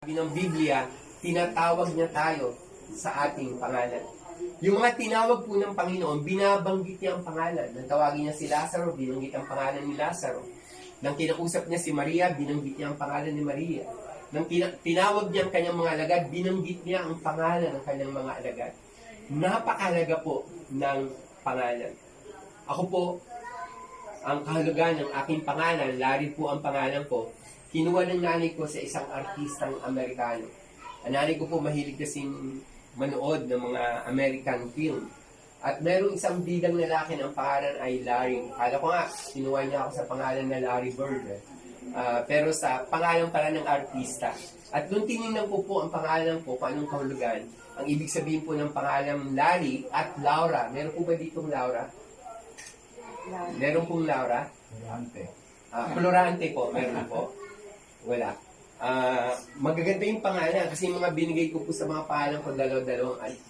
Sabi ng Biblia, tinatawag niya tayo sa ating pangalan. Yung mga tinawag po ng Panginoon, binabanggit niya ang pangalan. Nang tawagin niya si Lazaro, binanggit ang pangalan ni Lazaro. Nang kinausap niya si Maria, binanggit niya ang pangalan ni Maria. Nang tinawag niya ang kanyang mga alagad, binanggit niya ang pangalan ng kanyang mga alagad. Napakahalaga po ng pangalan. Ako po, ang kahulugan ng aking pangalan, Larry po ang pangalan ko, kinuha ng nanay ko sa isang artistang Amerikano. Ang nanay ko po mahilig kasing manood ng mga American film. At merong isang bidang lalaki ng pangalan ay Larry. Kala ko nga, kinuha niya ako sa pangalan na Larry Bird. Pero sa pangalan pala ng artista. At nung tinignan ko po ang pangalan ko, kung anong kahulugan, ang ibig sabihin po ng pangalan Larry at Laura. Meron po ba ditong Laura? Meron pong Laura? Florante po, meron po. Wala. Magaganda yung pangalan kasi yung mga binigay ko po sa mga pangalan ko,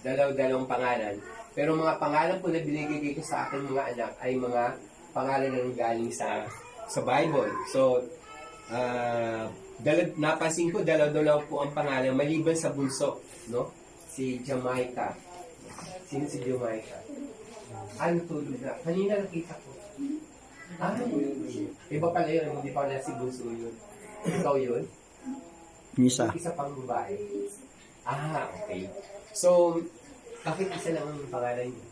dalaw-dalawang pangalan. Pero mga pangalan po na binigay ko sa akin mga anak ay mga pangalan na galing sa Bible. So, napansin ko, dalaw-dalaw po ang pangalan maliban sa bunso, no? Si Jamaica. Sino si Jamaica? Ano tulog na? Kanina nakita ko. Iba pala yun, hindi pa wala si bunso yun. Ikaw yun? Isa. Isa pang babae. Okay. So, bakit isa lang ang pangalan niyo?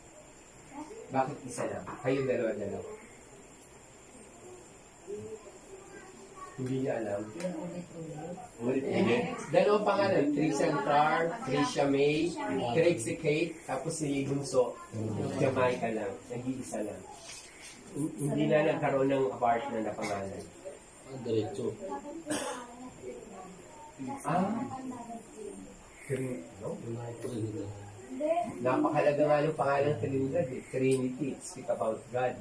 Bakit isa lang? Kayo dalawa-dalawa. Hindi niya alam. Ulit-ulit. Dalawang pangalan. Trisha Tar, Trisha May, Trixie Kate, tapos si Bunso. Jamaica lang. Nag-iisa lang. Hindi na nagkaroon ng apartment na pangalan. Diretso. Napakalaga nga ng pangalan Trinidad eh. Trinity. Speak about God.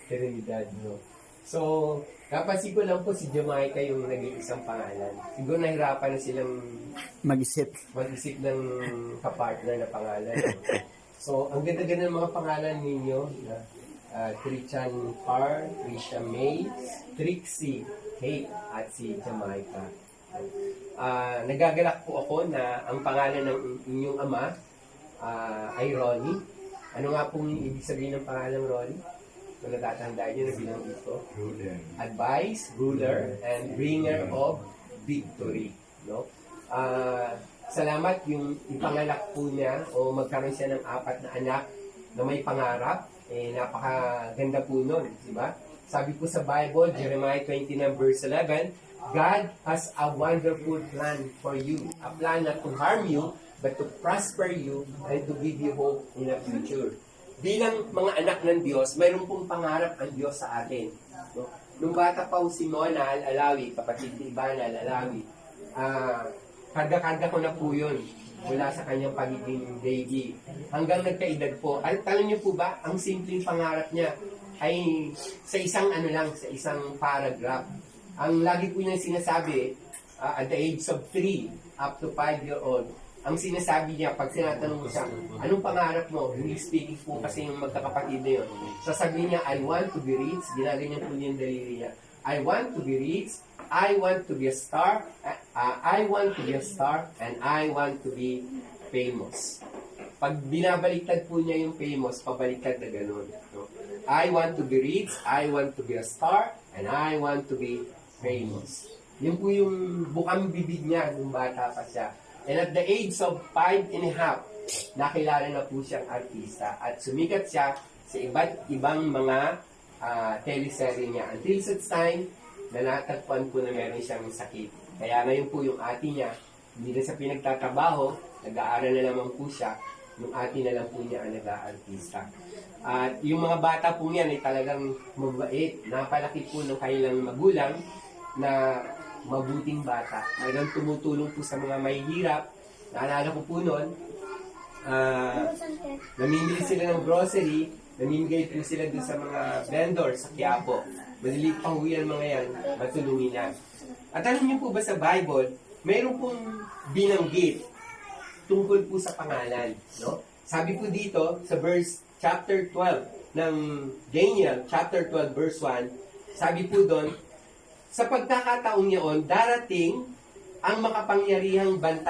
Trinidad, no? So, napansin ko lang po si Jamaica yung naging isang pangalan. Siguro nahirapan na silang Mag-isip ng kapartner na pangalan. No? So, ang ganda-ganda ng mga pangalan ninyo na Trichan Par, Trisha May, Trixie Kate, at si Jamaica. Nagagalak po ako na ang pangalan ng inyong ama ay Ronnie. Ano nga pong ibig sabihin ng pangalan Ronnie? Kung natatandaan nyo na binanggit ko. Advice, ruler, and bringer of victory. No? Salamat yung ipangalak po niya o magkaroon siya ng 4 na anak na may pangarap. Napakaganda po nun, di ba? Sabi po sa Bible, Jeremiah 29 verse 11, God has a wonderful plan for you. A plan not to harm you, but to prosper you and to give you hope in the future. Bilang mga anak ng Diyos, mayroon pong pangarap ang Diyos sa atin. No? Nung bata pa si Mona Al-Alawi, kapatid ni Ivana Al-Alawi, karga-karga ko na po yun mula sa kanyang pagiging baby. Hanggang nagkaedad po. At tanong niyo po ba, ang simpleng pangarap niya ay sa isang sa isang paragraph. Ang lagi po niya sinasabi, at the age of 3 up to 5-year-old, ang sinasabi niya, pag sinatanong mo siya, anong pangarap mo? Hindi speaking po kasi yung magkakapatid na yun. Sasabihin niya, I want to be rich. Ginaganyan po niya yung daliri niya. I want to be rich. I want to be a star. I want to be a star. And I want to be famous. Pag binabaliktad po niya yung famous, pabaliktad na ganun. No? I want to be rich. I want to be a star. And I want to be famous. Yun po yung bukang bibig niya nung bata pa siya. And at the age of 5 and a half, nakilala na po siyang artista. At sumikat siya sa iba't ibang mga teleserye niya. Until such time, na natagpuan po na meron siyang sakit. Kaya ngayon po yung ate niya, hindi na sa pinagtatrabaho, nag-aaral na naman po siya, yung ate na lang po niya ang nag-aartista. At yung mga bata po niyan ay talagang mabait, napalaki po ng kanilang magulang na mabuting bata. Talagang tumutulong po sa mga mahihirap. Naalala ko po noon, namimili sila ng grocery, namimigay po sila dun sa mga vendors sa Quiapo. Maliliit pa ho yan mga yan, matulungin yan. At alam niyo po ba sa Bible, mayroon pong binanggit tungkol po sa pangalan. No? Sabi po dito sa chapter 12 ng Daniel, chapter 12 verse 1, sabi po doon, sa pagkakataong niyon, darating ang makapangyarihang bantay